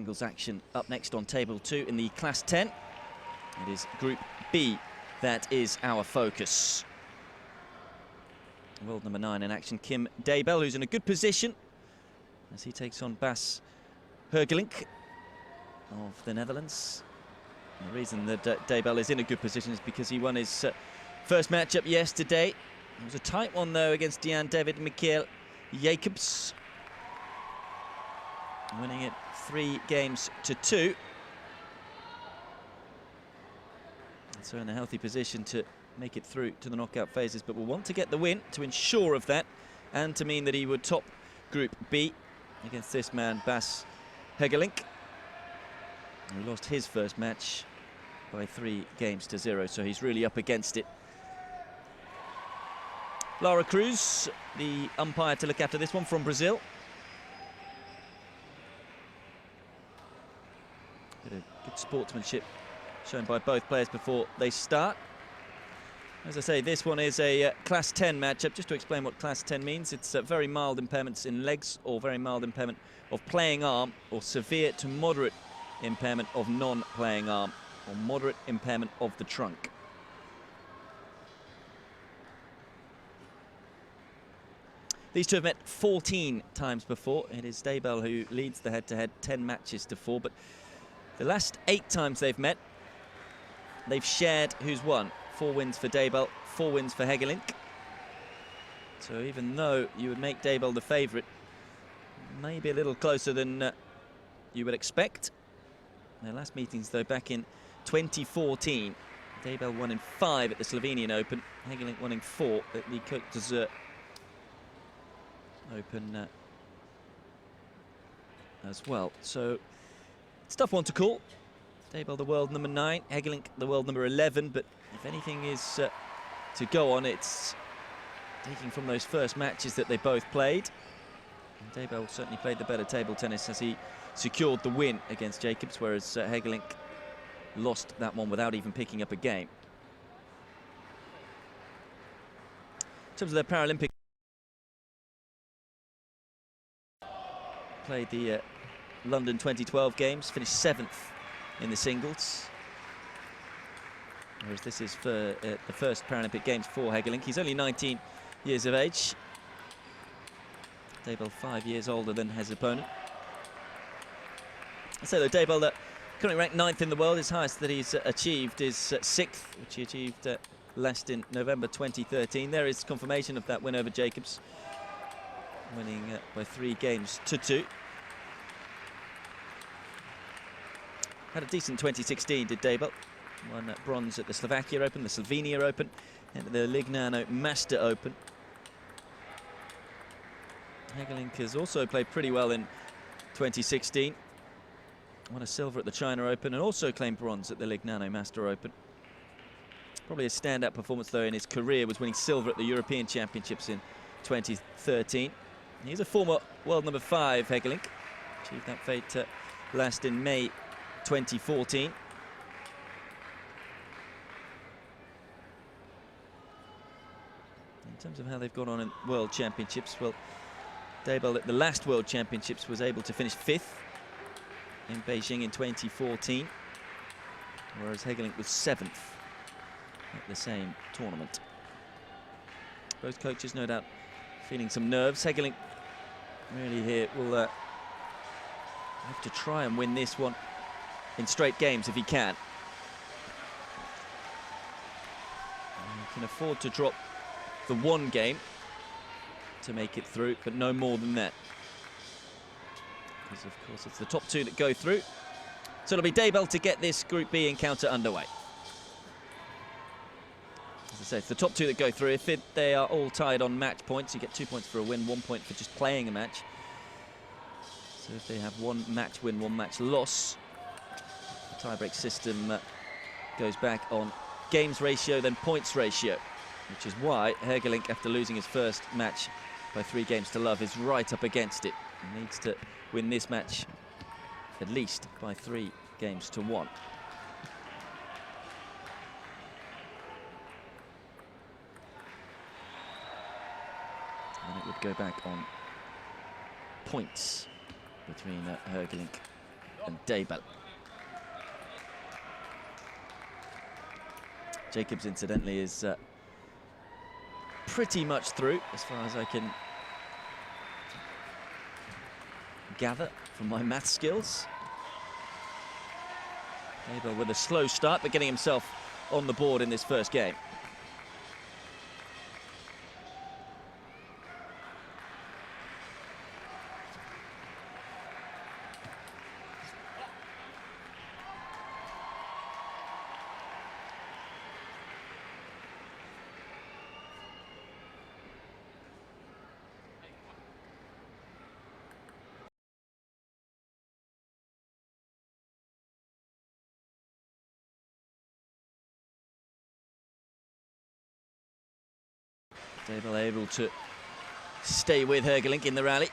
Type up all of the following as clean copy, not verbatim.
Singles action up next on table 2 in the Class 10. It is Group B that is our focus. World number 9 in action, Kim DAYBELL, who's in a good position as he takes on Bas HERGELINK of the Netherlands. And the reason that DAYBELL is in a good position is because he won his first matchup yesterday. It was a tight one though against Jan David Michael Jacobs, winning it 3-2. And so in a healthy position to make it through to the knockout phases, but will want to get the win to ensure of that and to mean that he would top Group B against this man Bas HERGELINK, who lost his first match by 3-0, so he's really up against it. Lara Cruz, the umpire to look after this one from Brazil. Bit of good sportsmanship shown by both players before they start. As I say, this one is a Class 10 matchup. Just to explain what Class 10 means, it's very mild impairments in legs or very mild impairment of playing arm, or severe to moderate impairment of non-playing arm, or moderate impairment of the trunk. These two have met 14 times before. It is DAYBELL who leads the head-to-head, 10 matches to 4, but the last 8 times they've met, they've shared who's won. 4 wins for DAYBELL, 4 wins for HERGELINK. So even though you would make DAYBELL the favourite, maybe a little closer than you would expect. Their last meetings, though, back in 2014. DAYBELL won in 5 at the Slovenian Open. HERGELINK won in 4 at the Côte d'Azur Open as well. So it's a tough one to call. DAYBELL the world number 9, HERGELINK the world number 11, but if anything is to go on, it's taking from those first matches that they both played. And DAYBELL certainly played the better table tennis as he secured the win against Jacobs, whereas HERGELINK lost that one without even picking up a game. In terms of their Paralympic, played the London 2012 Games, finished 7th in the singles. Whereas this is for the first Paralympic Games for HERGELINK. He's only 19 years of age. DAYBELL 5 years older than his opponent. So the DAYBELL that currently ranked 9th in the world, his highest that he's achieved is 6th, which he achieved last in November 2013. There is confirmation of that win over Jacobs, winning by 3-2. Had a decent 2016, did DAYBELL. Won bronze at the Slovakia Open, the Slovenia Open, and the Lignano Master Open. HERGELINK has also played pretty well in 2016. Won a silver at the China Open and also claimed bronze at the Lignano Master Open. Probably a standout performance, though, in his career was winning silver at the European Championships in 2013. He's a former world number 5, HERGELINK. Achieved that fate last in May 2014. In terms of how they've gone on in World Championships, well, DAYBELL at the last World Championships was able to finish 5th in Beijing in 2014, whereas HERGELINK was 7th at the same tournament. Both coaches, no doubt, feeling some nerves. HERGELINK really here will have to try and win this one in straight games if he can. And he can afford to drop the 1 game to make it through, but no more than that, because of course it's the top 2 that go through. So it'll be DAYBELL to get this Group B encounter underway. As I say, it's the top 2 that go through. If they are all tied on match points, you get 2 points for a win, 1 point for just playing a match. So if they have 1 match win, 1 match loss, the tiebreak system goes back on games ratio, then points ratio, which is why HERGELINK, after losing his first match by 3-0, is right up against it. He needs to win this match at least by 3-1. And it would go back on points between HERGELINK and DAYBELL. Jacobs, incidentally, is pretty much through, as far as I can gather from my math skills. DAYBELL with a slow start, but getting himself on the board in this first game. DAYBELL able to stay with HERGELINK in the rally.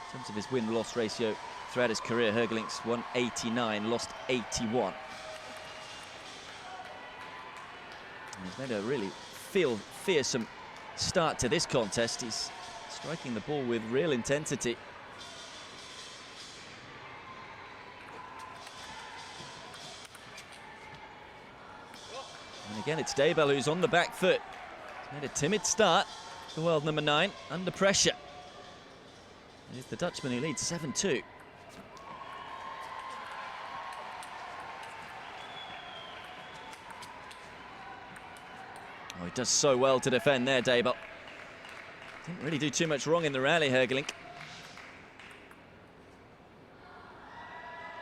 In terms of his win-loss ratio throughout his career, HERGELINK's won 89, lost 81. And he's made a really fearsome start to this contest. He's striking the ball with real intensity. And again, it's DAYBELL who's on the back foot. He's made a timid start. The world number 9 under pressure. It's the Dutchman who leads 7-2. Oh, he does so well to defend there, DAYBELL. Didn't really do too much wrong in the rally, HERGELINK.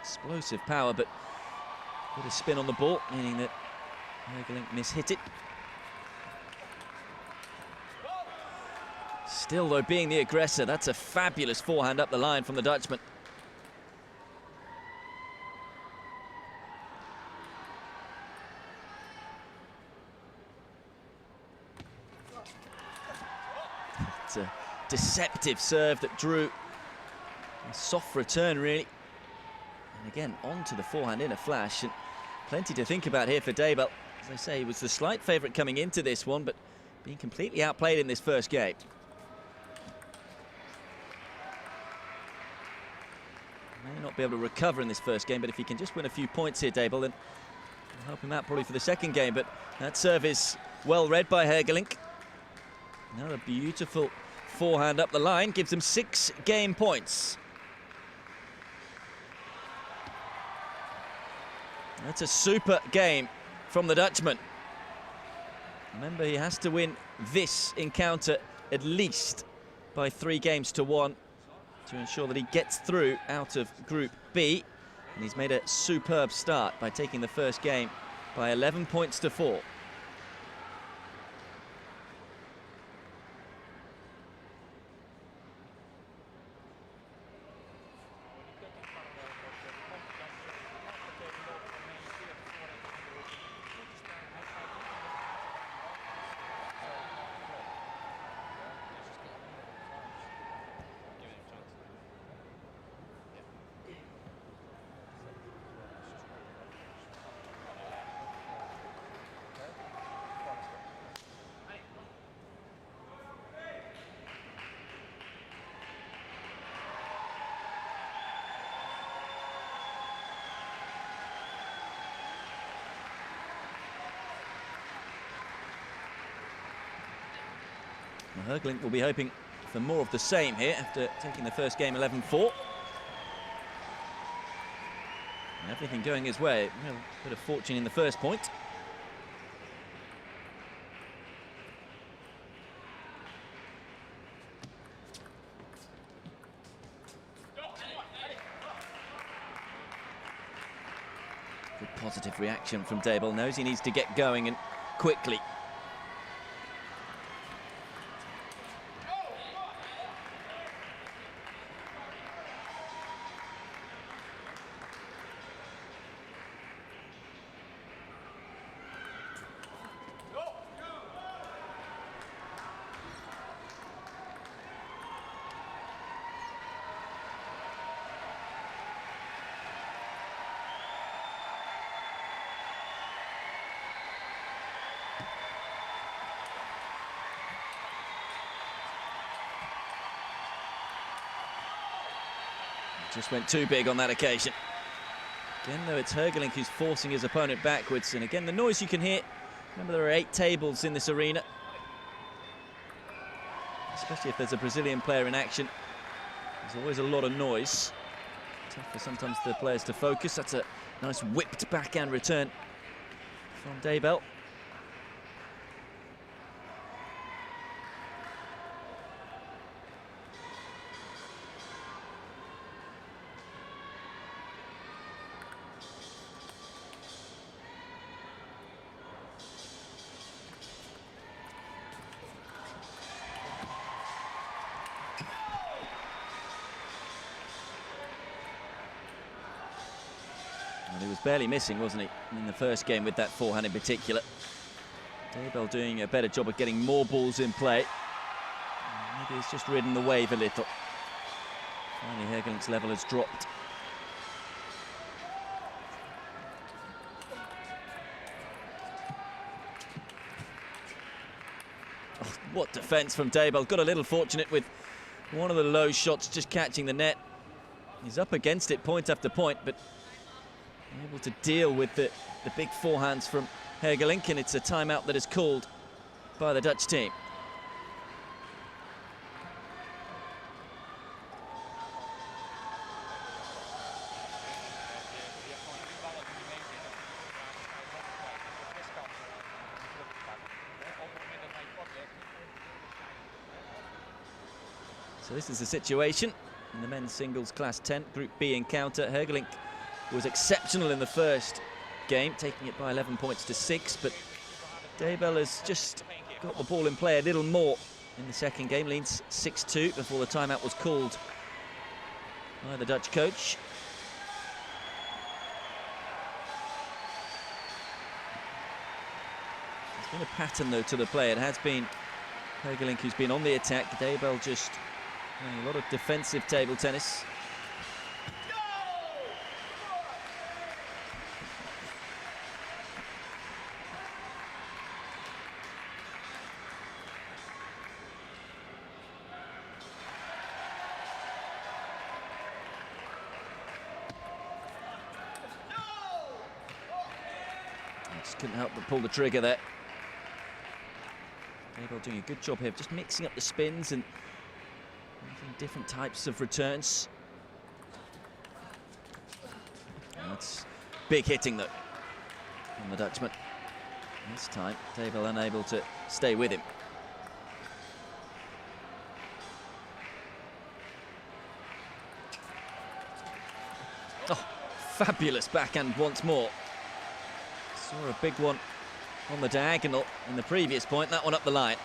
Explosive power, but a bit of spin on the ball, meaning that HERGELINK mishit it. Still, though, being the aggressor, that's a fabulous forehand up the line from the Dutchman. It's a deceptive serve that drew a soft return, really. And again, onto the forehand in a flash. And plenty to think about here for DAYBELL. As I say, he was the slight favourite coming into this one, but being completely outplayed in this first game. May not be able to recover in this first game, but if he can just win a few points here, DAYBELL, then will help him out probably for the second game. But that serve is well read by HERGELINK. Another beautiful forehand up the line, gives him 6 game points. That's a super game from the Dutchman. Remember, he has to win this encounter at least by 3 games to 1 to ensure that he gets through out of Group B. And he's made a superb start by taking the first game by 11 points to 4. Well, HERGELINK will be hoping for more of the same here after taking the first game 11-4. And everything going his way. Real bit of fortune in the first point. Good positive reaction from DAYBELL. Knows he needs to get going and quickly. Just went too big on that occasion. Again, though, it's HERGELINK who's forcing his opponent backwards. And again, the noise you can hear. Remember, there are 8 tables in this arena. Especially if there's a Brazilian player in action. There's always a lot of noise. Tough for sometimes the players to focus. That's a nice whipped backhand return from DAYBELL. And he was barely missing, wasn't he, in the first game with that forehand in particular. DAYBELL doing a better job of getting more balls in play. Maybe he's just ridden the wave a little. Finally, HERGELINK's level has dropped. Oh, what defence from DAYBELL. Got a little fortunate with one of the low shots just catching the net. He's up against it point after point, but able to deal with the big forehands from HERGELINK, and it's a timeout that is called by the Dutch team. So this is the situation in the men's singles class 10 Group B encounter. HERGELINK was exceptional in the first game, taking it by 11 points to 6, but DAYBELL has just got the ball in play a little more in the second game, leads 6-2 before the timeout was called by the Dutch coach. There's been a pattern, though, to the play. It has been HERGELINK who's been on the attack. DAYBELL just playing a lot of defensive table tennis. Just couldn't help but pull the trigger there. DAYBELL doing a good job here, just mixing up the spins and making different types of returns. And that's big hitting, though, from the Dutchman. This time, DAYBELL unable to stay with him. Oh, fabulous backhand once more. Saw a big one on the diagonal in the previous point, that one up the line.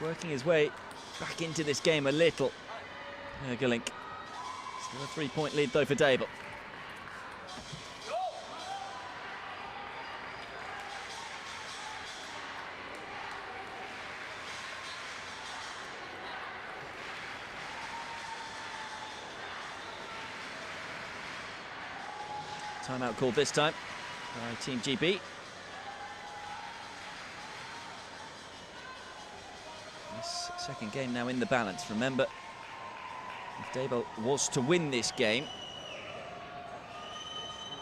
Working his way back into this game a little. HERGELINK. Still a 3-point lead, though, for DAYBELL. Timeout called this time by Team GB. Second game now in the balance. Remember, if DAYBELL was to win this game,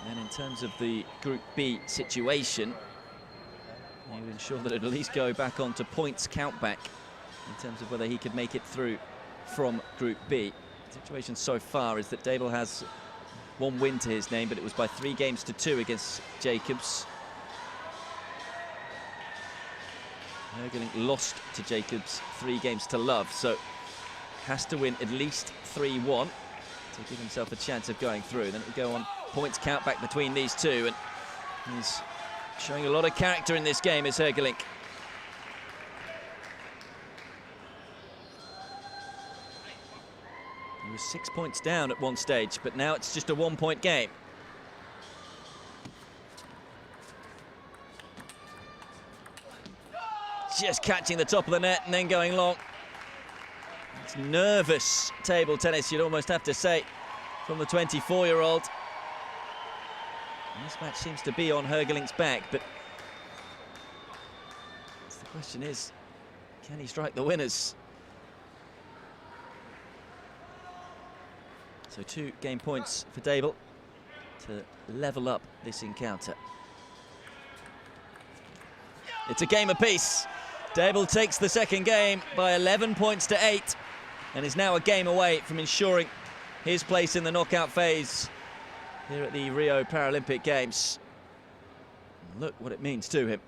then in terms of the Group B situation, he would ensure that it'd at least go back onto points countback in terms of whether he could make it through from Group B. The situation so far is that DAYBELL has one win to his name, but it was by 3-2 against Jacobs. HERGELINK lost to Jacobs 3 games to love, so has to win at least 3-1 to give himself a chance of going through. Then it'll go on points count back between these two, and he's showing a lot of character in this game, is HERGELINK. He was 6 points down at one stage, but now it's just a 1-point game. Just catching the top of the net and then going long. It's nervous table tennis, you'd almost have to say, from the 24-year-old. This match seems to be on HERGELINK's back, but the question is, can he strike the winners? So 2 game points for DAYBELL to level up this encounter. It's a game apiece. DAYBELL takes the second game by 11 points to 8 and is now a game away from ensuring his place in the knockout phase here at the Rio Paralympic Games. Look what it means to him.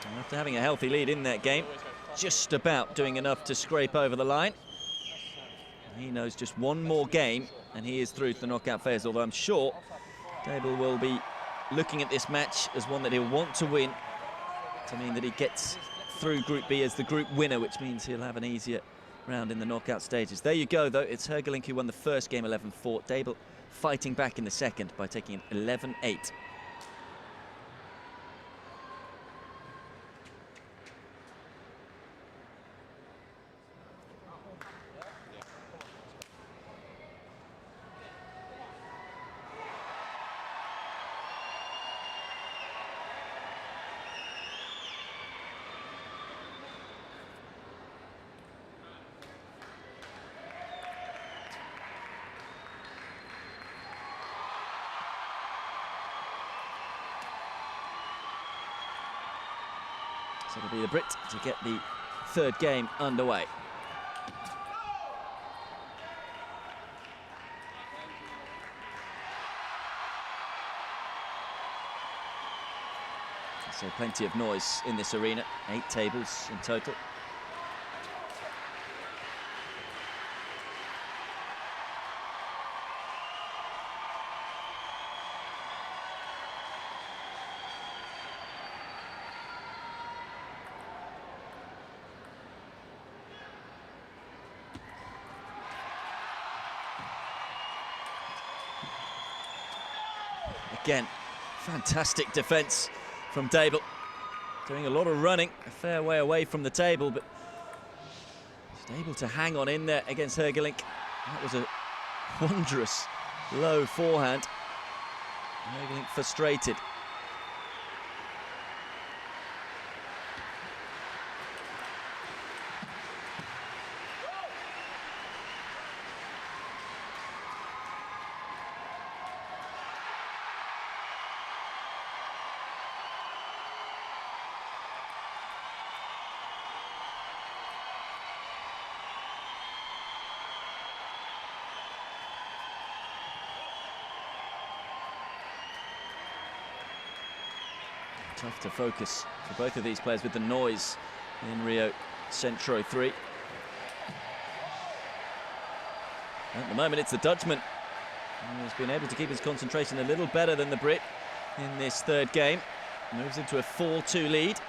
And after having a healthy lead in that game, just about doing enough to scrape over the line. He knows just one more game and he is through to the knockout phase, although I'm sure DAYBELL will be looking at this match as one that he'll want to win, to mean that he gets through Group B as the group winner, which means he'll have an easier round in the knockout stages. There you go, though. It's HERGELINK who won the first game 11-4. DAYBELL fighting back in the second by taking it 11-8. So it'll be the Brit to get the third game underway. So plenty of noise in this arena, 8 tables in total. Again, fantastic defence from DAYBELL. Doing a lot of running, a fair way away from the table, but just able to hang on in there against HERGELINK. That was a wondrous low forehand. HERGELINK frustrated. Tough to focus for both of these players with the noise in Rio Centro 3. At the moment, it's the Dutchman who's been able to keep his concentration a little better than the Brit in this third game. Moves into a 4-2 lead.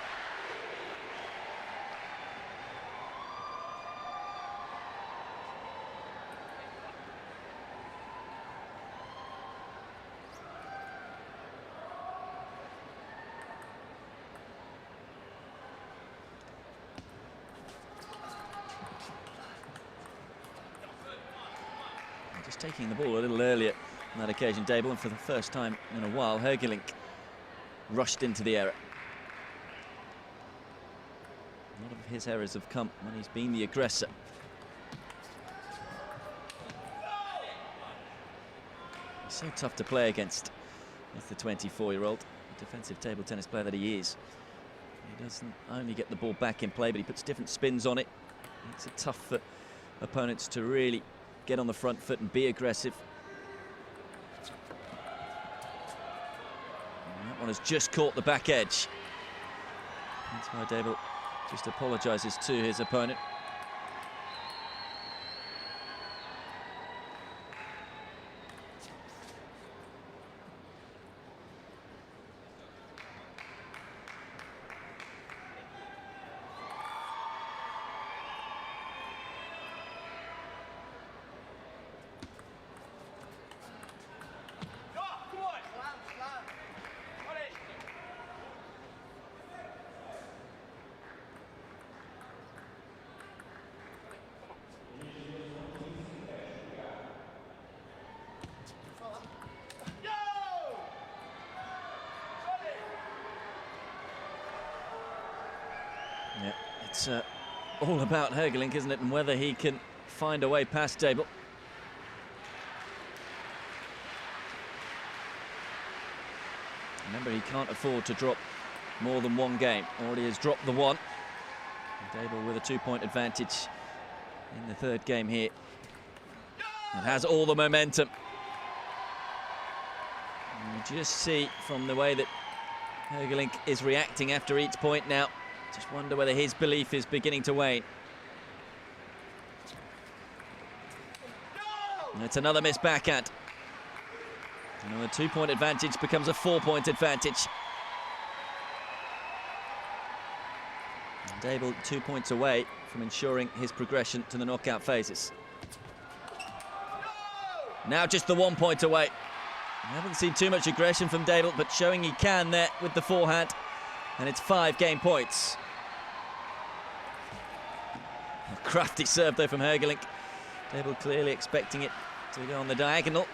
Just taking the ball a little earlier on that occasion, DAYBELL, and for the first time in a while, HERGELINK rushed into the error. A lot of his errors have come when he's been the aggressor. He's so tough to play against as the 24-year-old defensive table tennis player that he is. He doesn't only get the ball back in play, but he puts different spins on it. Makes it tough for opponents to really get on the front foot and be aggressive. one has just caught the back edge. That's why DAYBELL just apologises to his opponent. Yeah, it's all about HERGELINK, isn't it, and whether he can find a way past DAYBELL. Remember, he can't afford to drop more than one game. Already has dropped the one. And DAYBELL with a 2-point advantage in the third game here. And has all the momentum. And you just see from the way that HERGELINK is reacting after each point now. Just wonder whether his belief is beginning to wane. And it's another missed backhand. And the 2-point advantage becomes a 4-point advantage. And DAYBELL 2 points away from ensuring his progression to the knockout phases. Now just the 1 point away. I haven't seen too much aggression from DAYBELL, but showing he can there with the forehand. And it's 5 game points. A crafty serve though from HERGELINK. DAYBELL clearly expecting it to go on the diagonal.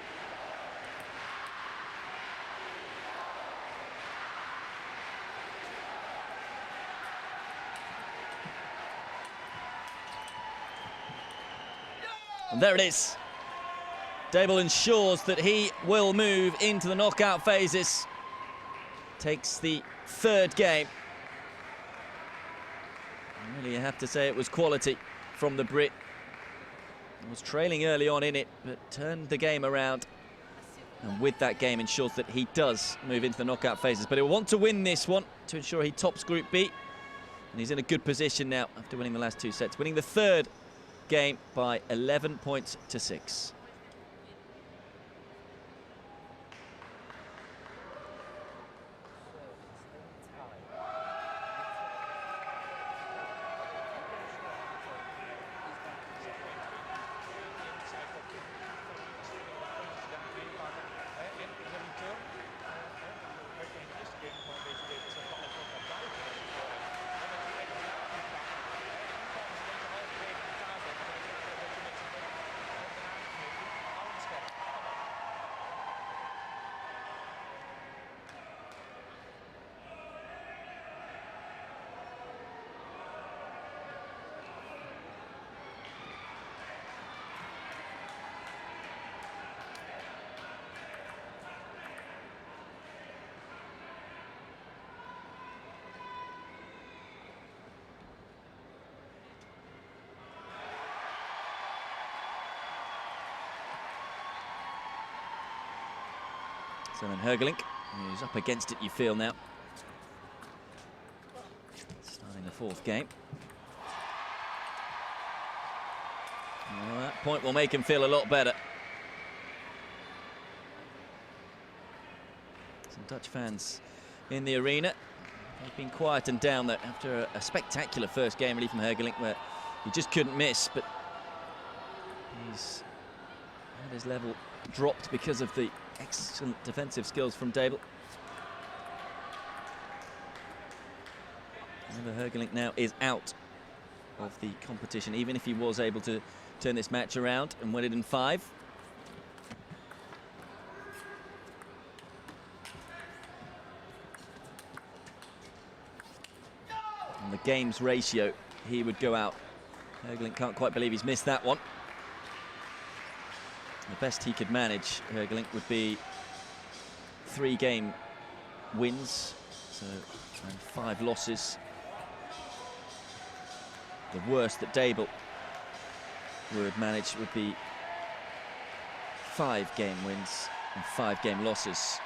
And there it is. DAYBELL ensures that he will move into the knockout phases. Takes the third game. And really, you have to say it was quality from the Brit. Was trailing early on in it, but turned the game around. And with that game, ensures that he does move into the knockout phases. But he'll want to win this one to ensure he tops Group B. And he's in a good position now after winning the last 2 sets. Winning the third game by 11 points to 6. So then HERGELINK, who's up against it, you feel now. Starting the fourth game. Well, that point will make him feel a lot better. Some Dutch fans in the arena. They've been quietened down though after a spectacular first game really from HERGELINK, where he just couldn't miss, but he's had his level dropped because of the excellent defensive skills from DAYBELL. Remember, HERGELINK now is out of the competition, even if he was able to turn this match around and win it in 5. On the games ratio, he would go out. HERGELINK can't quite believe he's missed that one. The best he could manage, HERGELINK, would be 3 game wins, and 5 losses. The worst that DAYBELL would manage would be 5 game wins and 5 game losses.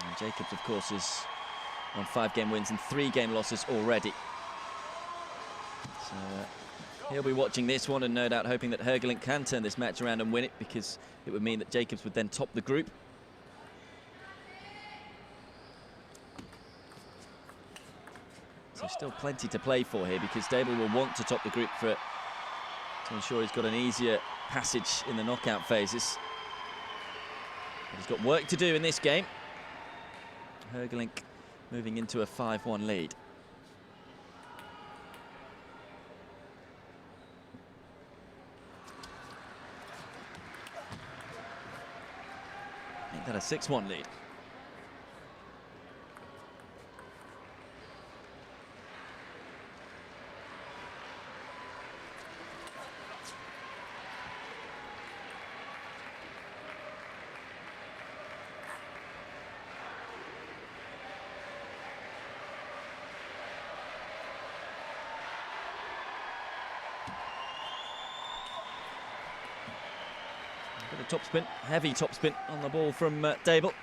And Jacobs, of course, is on 5-game wins and 3-game losses already. So he'll be watching this one and no doubt hoping that HERGELINK can turn this match around and win it, because it would mean that Jacobs would then top the group. So still plenty to play for here, because DAYBELL will want to top the group to ensure he's got an easier passage in the knockout phases. But he's got work to do in this game. HERGELINK moving into a 5-1 lead. Make that a 6-1 lead. Bit of topspin, heavy topspin on the ball from DAYBELL.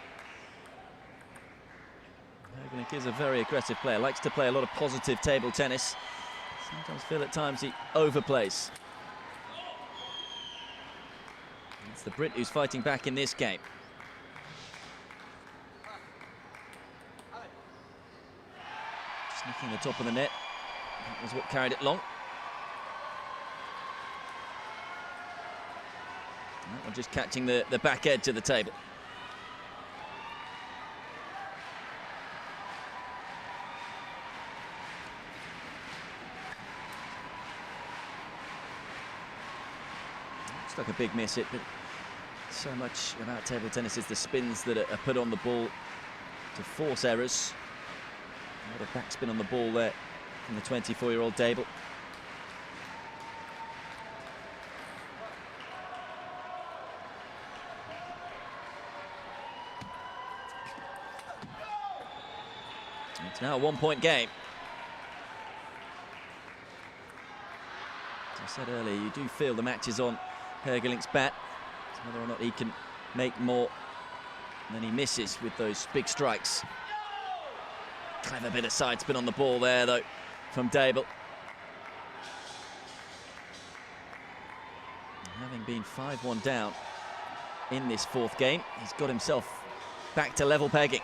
HERGELINK is a very aggressive player, likes to play a lot of positive table tennis. Sometimes feel at times he overplays. It's the Brit who's fighting back in this game. Just nicking the top of the net. That was what carried it long. That one just catching the back edge of the table. Looks like a big miss hit, but so much about table tennis is the spins that are put on the ball to force errors. A lot of backspin on the ball there from the 24-year-old DAYBELL. It's now a 1-point game. As I said earlier, you do feel the match is on HERGELINK's bat. So whether or not he can make more than he misses with those big strikes. Clever bit of side spin on the ball there, though, from DAYBELL. Having been 5-1 down in this 4th game, he's got himself back to level pegging.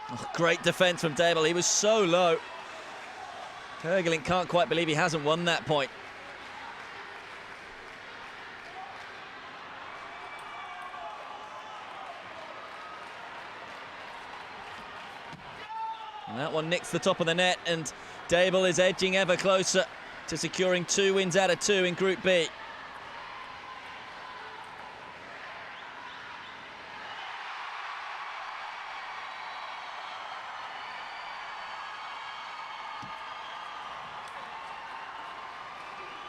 Oh, great defense from DAYBELL. He was so low. HERGELINK can't quite believe he hasn't won that point. And that one nicks the top of the net, and DAYBELL is edging ever closer to securing 2 wins out of 2 in Group B.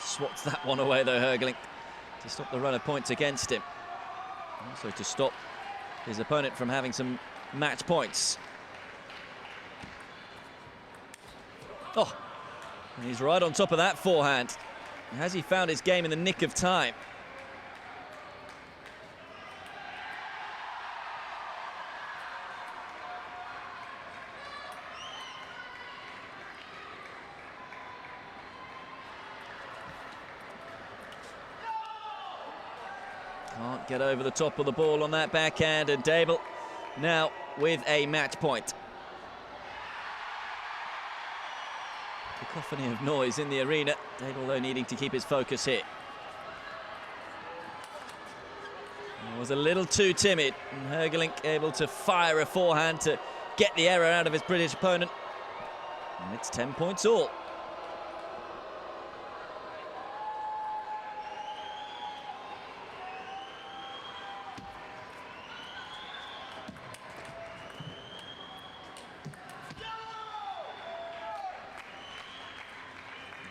Swats that one away, though, HERGELINK, to stop the run of points against him. Also to stop his opponent from having some match points. Oh, and he's right on top of that forehand. Has he found his game in the nick of time? Can't get over the top of the ball on that backhand, and DAYBELL now with a match point. Cacophony of noise in the arena. DAYBELL, though, needing to keep his focus here. He was a little too timid, and HERGELINK able to fire a forehand to get the error out of his British opponent. And it's 10 points all.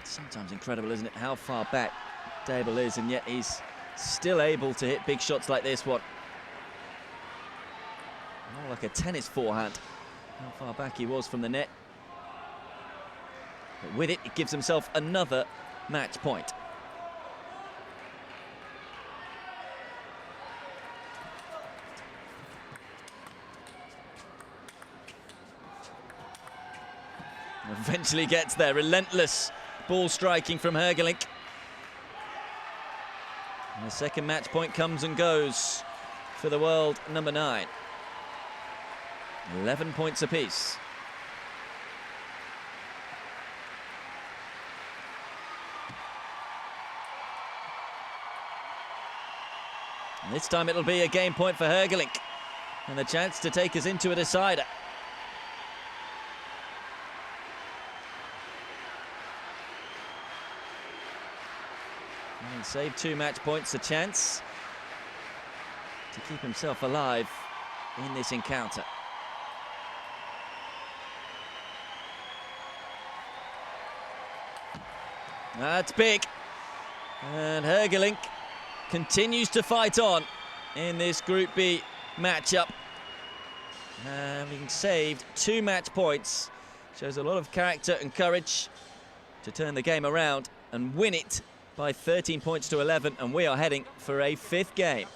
Sometimes incredible, isn't it, how far back DAYBELL is, and yet he's still able to hit big shots like this one. More like a tennis forehand, how far back he was from the net. But with it, it gives himself another match point. Eventually gets there. Relentless ball striking from HERGELINK. And the second match point comes and goes for the world number 9. 11 points apiece. And this time it'll be a game point for HERGELINK and the chance to take us into a decider. And save 2 match points, a chance to keep himself alive in this encounter. That's big. And HERGELINK continues to fight on in this Group B matchup. Having saved 2 match points, shows a lot of character and courage to turn the game around and win it by 13 points to 11, and we are heading for a 5th game.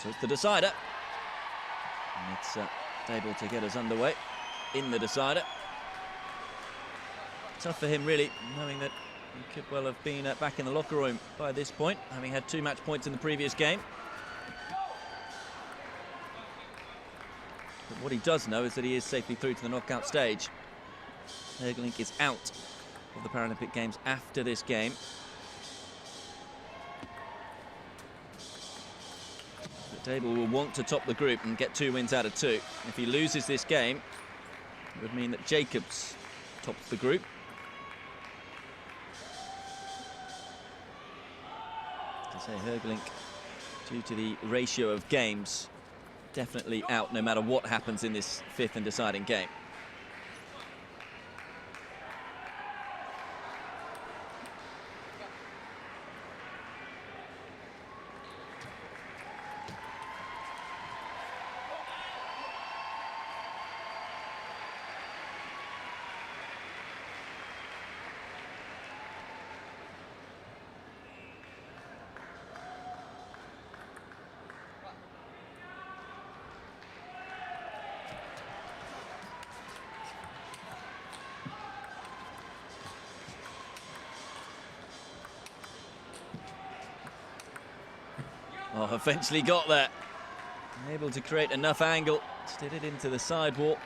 So it's the decider. And it's able to get us underway in the decider. Tough for him, really, knowing that he could well have been back in the locker room by this point, having had 2 match points in the previous game. But what he does know is that he is safely through to the knockout stage. HERGELINK is out of the Paralympic Games after this game. Daybell will want to top the group and get 2 wins out of 2. If he loses this game, it would mean that Jacobs tops the group. To say HERGELINK, due to the ratio of games, definitely out no matter what happens in this 5th and deciding game. Oh, eventually got there. Able to create enough angle to get it into the sidewall.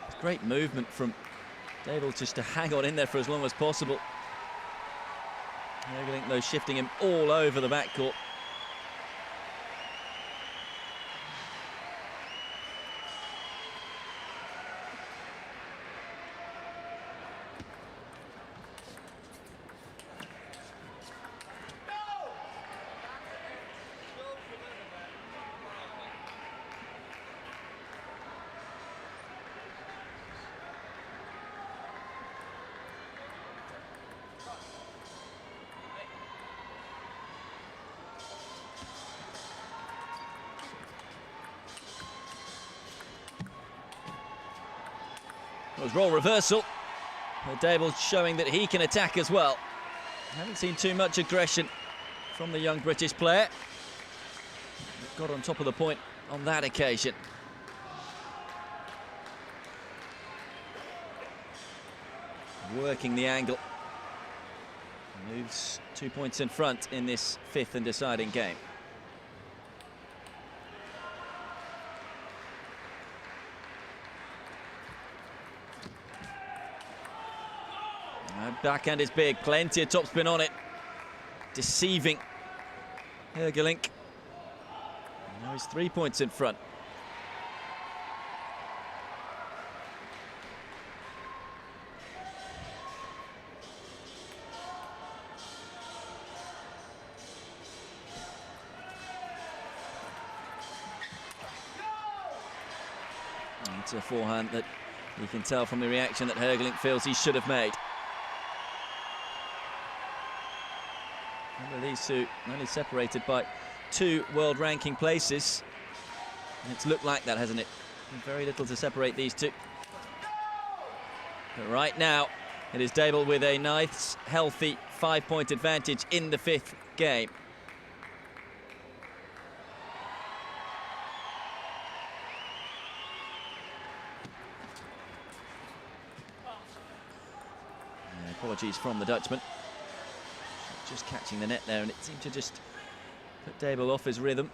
It's great movement from Daybell just to hang on in there for as long as possible. HERGELINK, though, shifting him all over the backcourt. It was role reversal. Daybell showing that he can attack as well. Haven't seen too much aggression from the young British player. Got on top of the point on that occasion. working the angle. Moves 2 points in front in this fifth and deciding game. Backhand is big, plenty of topspin on it. Deceiving HERGELINK. Now he's 3 points in front. It's a forehand that you can tell from the reaction that HERGELINK feels he should have made. Remember, these two only separated by 2 world ranking places. And it's looked like that, hasn't it? Very little to separate these two. But right now, it is DAYBELL with a nice, healthy 5-point advantage in the fifth game. Apologies from the Dutchman. Just catching the net there, and it seemed to just put DAYBELL off his rhythm.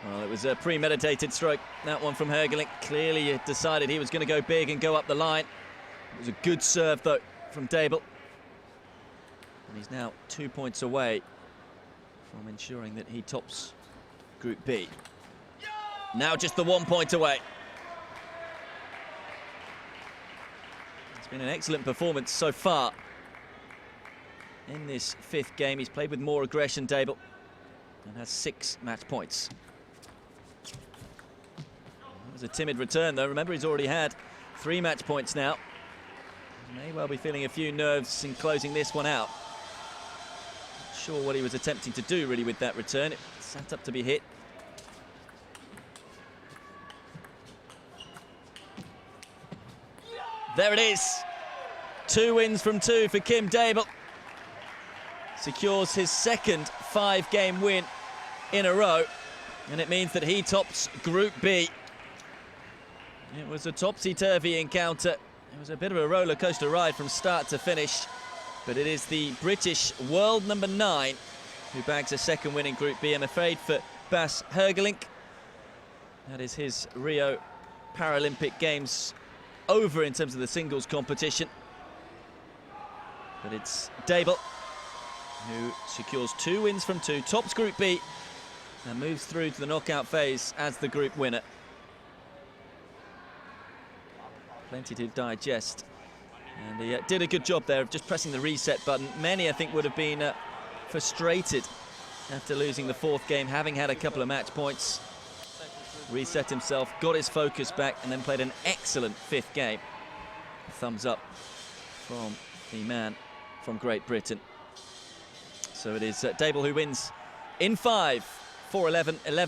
Well, it was a premeditated stroke, that one from HERGELINK. Clearly he decided he was going to go big and go up the line. It was a good serve, though, from DAYBELL. And he's now 2 points away from ensuring that he tops Group B. Now just the 1 point away. It's been an excellent performance so far in this fifth game. He's played with more aggression, DAYBELL, and has 6 match points. It was a timid return, though. Remember, he's already had 3 match points now. He may well be feeling a few nerves in closing this one out. Sure what he was attempting to do really with that return. It sat up to be hit. There it is. 2 wins from 2 for Kim DAYBELL. Secures his second 5-game win in a row, and it means that he tops Group B. It was a topsy-turvy encounter. It was a bit of a roller coaster ride from start to finish. But it is the British world number 9 who bags a second win in Group B. I'm afraid for Bas HERGELINK, that is his Rio Paralympic Games over in terms of the singles competition. But it's DAYBELL who secures 2 wins from 2, tops Group B, and moves through to the knockout phase as the group winner. Plenty to digest. And he did a good job there of just pressing the reset button. Many, I think, would have been frustrated after losing the 4th game, having had a couple of match points. Reset himself, got his focus back, and then played an excellent 5th game. Thumbs up from the man from Great Britain. So it is DAYBELL who wins in 5, 4-11, 11.